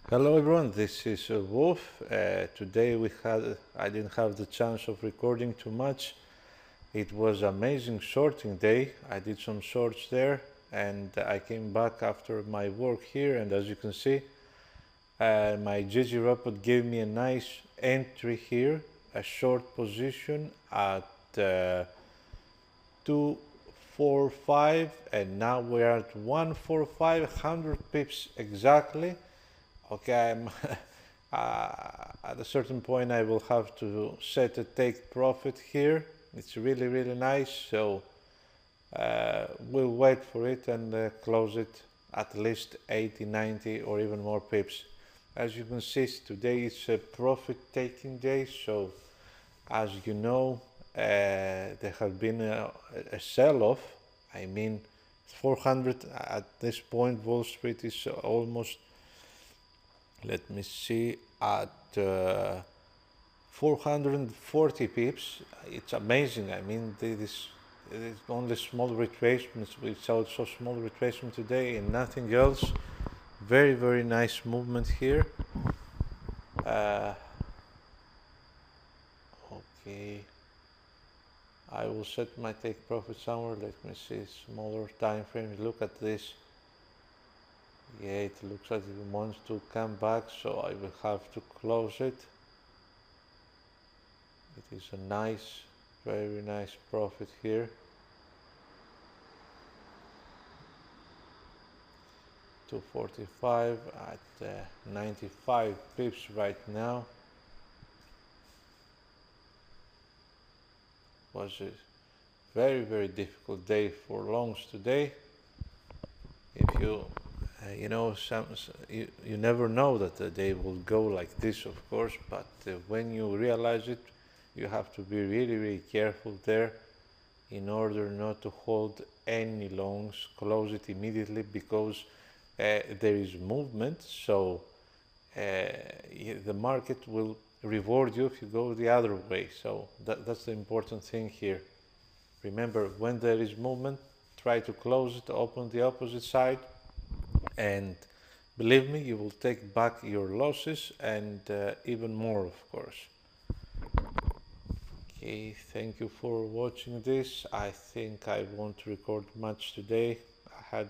Hello everyone, this is Wolf. Today I didn't have the chance of recording too much. It was amazing shorting day. I did some shorts there and I came back after my work here, and as you can see, my GG robot gave me a nice entry here, a short position at 245, and now we're at 145, 100 pips exactly. Okay, I'm at a certain point I will have to set a take profit here. It's really nice, so we'll wait for it and close it at least 80, 90 or even more pips. As you can see, today is a profit taking day, so as you know, there has been a sell-off. I mean, 400 at this point. Wall Street is almost, let me see, at 440 pips. It's amazing. I mean, this is only small retracements. We saw so small retracement today and nothing else. Very nice movement here. Okay, I will set my take profit somewhere. Let me see, smaller time frame. Look at this. Yeah, it looks like it wants to come back, so I will have to close it. It is a nice, very nice profit here. 245 at 95 pips right now. Was a very difficult day for longs today. If you you never know that the day will go like this, of course, but when you realize it, you have to be really careful there in order not to hold any longs. Close it immediately, because there is movement, so the market will reward you if you go the other way. So that's the important thing here. Remember, when there is movement, try to close it, open the opposite side, and believe me, you will take back your losses and even more, of course. Okay, thank you for watching this. I think I won't record much today. I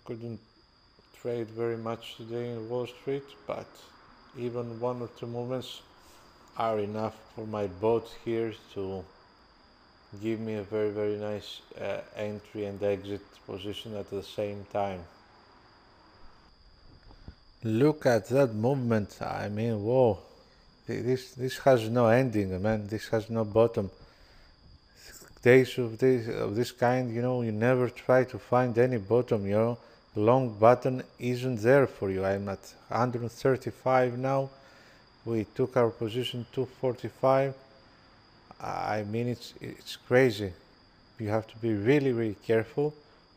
couldn't trade very much today in Wall Street, but even one or two movements are enough for my bot here to give me a very nice entry and exit position at the same time. Look at that movement. I mean, whoa, this has no ending, man. This has no bottom. Days of this kind, you never try to find any bottom. Long button isn't there for you. I'm at 135 now. We took our position 245. I mean, it's crazy. You have to be really careful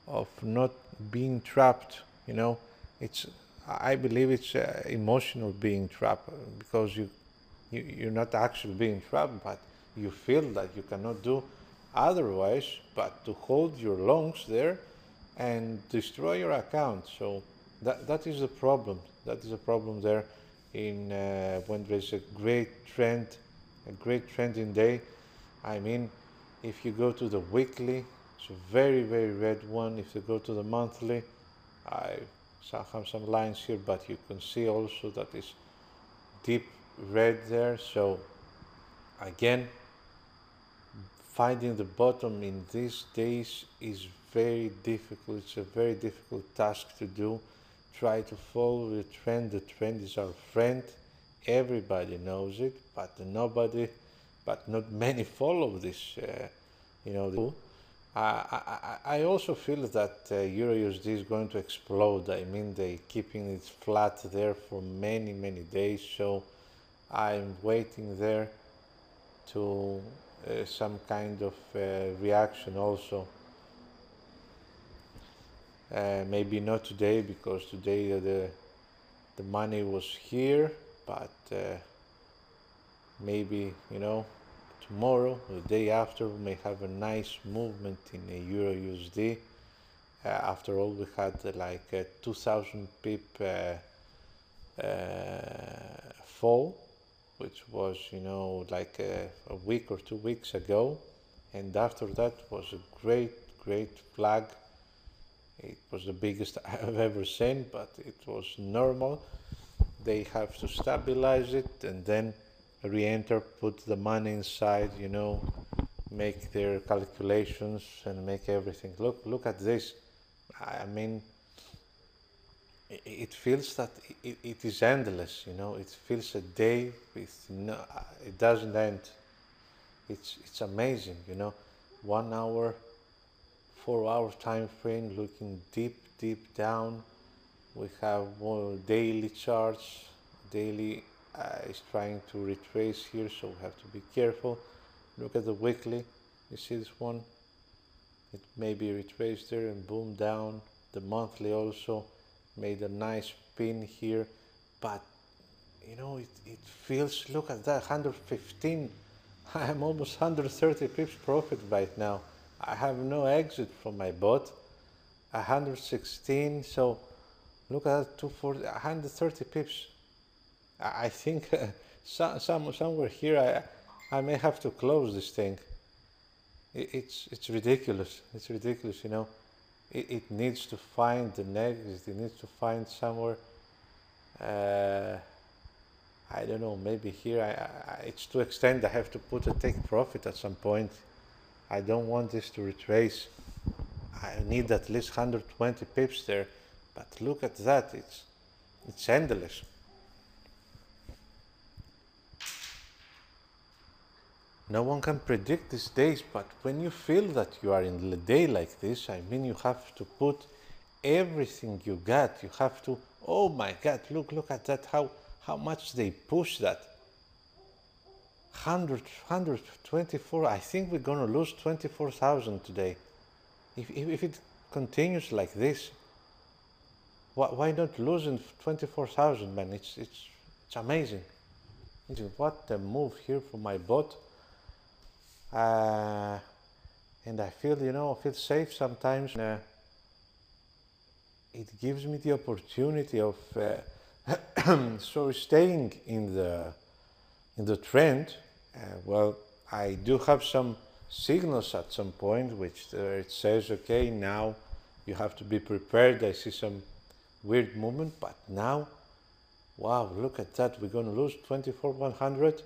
of not being trapped. I believe it's emotional being trapped, because you're not actually being trapped, but you feel that you cannot do otherwise but to hold your longs there and destroy your account. So that is the problem. That is a problem there in when there's a great trending day. I mean, if you go to the weekly, it's a very red one. If you go to the monthly, I have some lines here, but you can see also that is deep red there. So again, finding the bottom in these days is very difficult. It's a very difficult task to do. Try to follow the trend. The trend is our friend. Everybody knows it, but not many follow this. I also feel that EuroUsd is going to explode. I mean, they're keeping it flat there for many days, so I'm waiting there to some kind of reaction also. Maybe not today, because today the money was here, but maybe tomorrow, the day after, we may have a nice movement in EuroUsd. After all, we had like a 2000 pip fall, which was, you know, like a week or 2 weeks ago. And after that was a great flag. It was the biggest I've ever seen, but it was normal. They have to stabilize it and then re-enter, put the money inside, you know, make their calculations and make everything. Look at this. I mean, it feels that it is endless, you know. It feels a day with no, it doesn't end. It's amazing, you know. 1 hour, 4 hour time frame, looking deep down. We have more daily charts. Daily is trying to retrace here, so we have to be careful. Look at the weekly. You see this one? It maybe retraced there and boom down. The monthly also made a nice pin here, but you know, it feels, look at that, 115. I'm almost 130 pips profit right now. I have no exit from my bot. 116, so look at that, 240, 130 pips. I think somewhere here I may have to close this thing. It's ridiculous. It's ridiculous, you know. It needs to find the next. It needs to find somewhere. I don't know. Maybe here it's to extend. I have to put a take profit at some point. I don't want this to retrace. I need at least 120 pips there. But look at that. It's endless. No one can predict these days, but when you feel that you are in a day like this, I mean, you have to put everything you got. You have to, oh my God, look at that, how much they push that. 124, I think we're gonna lose 24,000 today. If it continues like this, why not losing 24,000, man? It's amazing. What a move here for my bot. And I feel, you know, I feel safe sometimes. It gives me the opportunity of so staying in the trend. Well, I do have some signals at some point which it says, okay, now you have to be prepared. I see some weird movement, but now, wow, look at that. We're going to lose 24,100.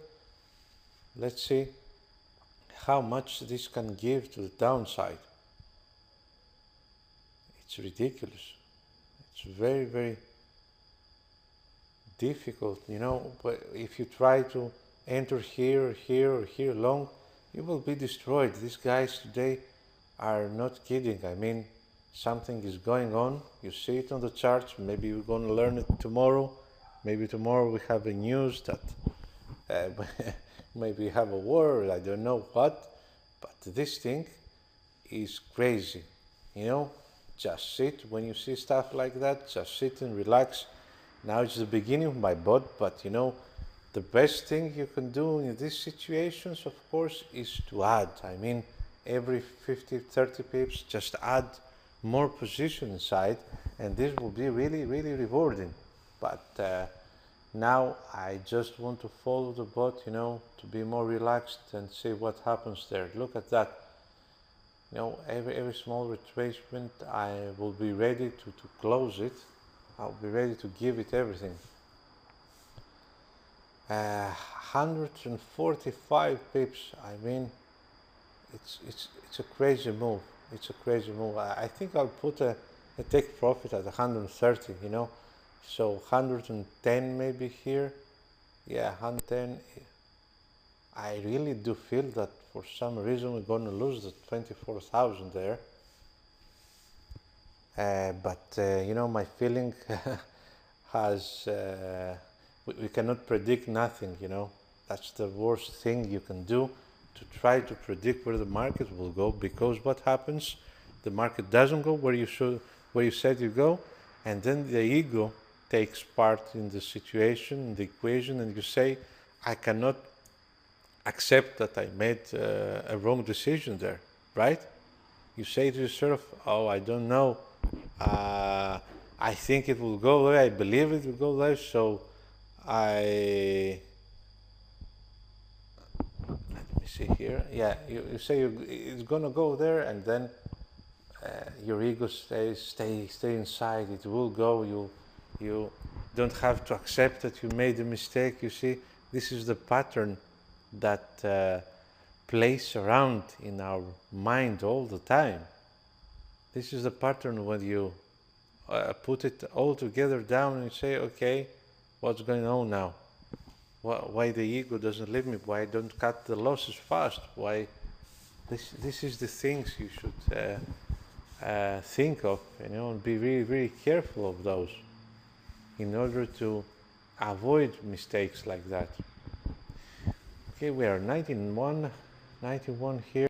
Let's see how much this can give to the downside. It's ridiculous. It's very difficult, you know. But if you try to enter here or here long, you will be destroyed. These guys today are not kidding. I mean, something is going on. You see it on the charts. Maybe we're going to learn it tomorrow. Maybe tomorrow we have a news that maybe we have a war, I don't know what, but this thing is crazy, you know. Just sit when you see stuff like that, just sit and relax. Now it's the beginning of my bot, but you know, the best thing you can do in these situations, of course, is to add. I mean, every 50, 30 pips, just add more position inside, and this will be really rewarding. But now I just want to follow the bot, you know, to be more relaxed and see what happens there. Look at that. You know, every small retracement, I will be ready to close it. I'll be ready to give it everything. 145 pips. I mean, it's a crazy move. It's a crazy move. I think I'll put a take profit at 130. You know. So 110 maybe here, yeah, 110. I really do feel that for some reason we're going to lose the 24,000 there. But you know, my feeling has, we cannot predict nothing, you know. That's the worst thing you can do, to try to predict where the market will go, because what happens, the market doesn't go where you said you go, and then the ego takes part in the situation, in the equation, and you say, I cannot accept that I made a wrong decision there, right? You say to yourself, oh, I don't know, I think it will go there, I believe it will go there, so let me see here. Yeah, you say it's gonna go there, and then your ego stay inside. It will go. You don't have to accept that you made a mistake. You see, this is the pattern that plays around in our mind all the time. This is the pattern when you put it all together down and say, okay, what's going on now? Why the ego doesn't leave me? Why I don't cut the losses fast? Why? This is the things you should think of, and be really, really careful of those in order to avoid mistakes like that. Okay, we are 91 here.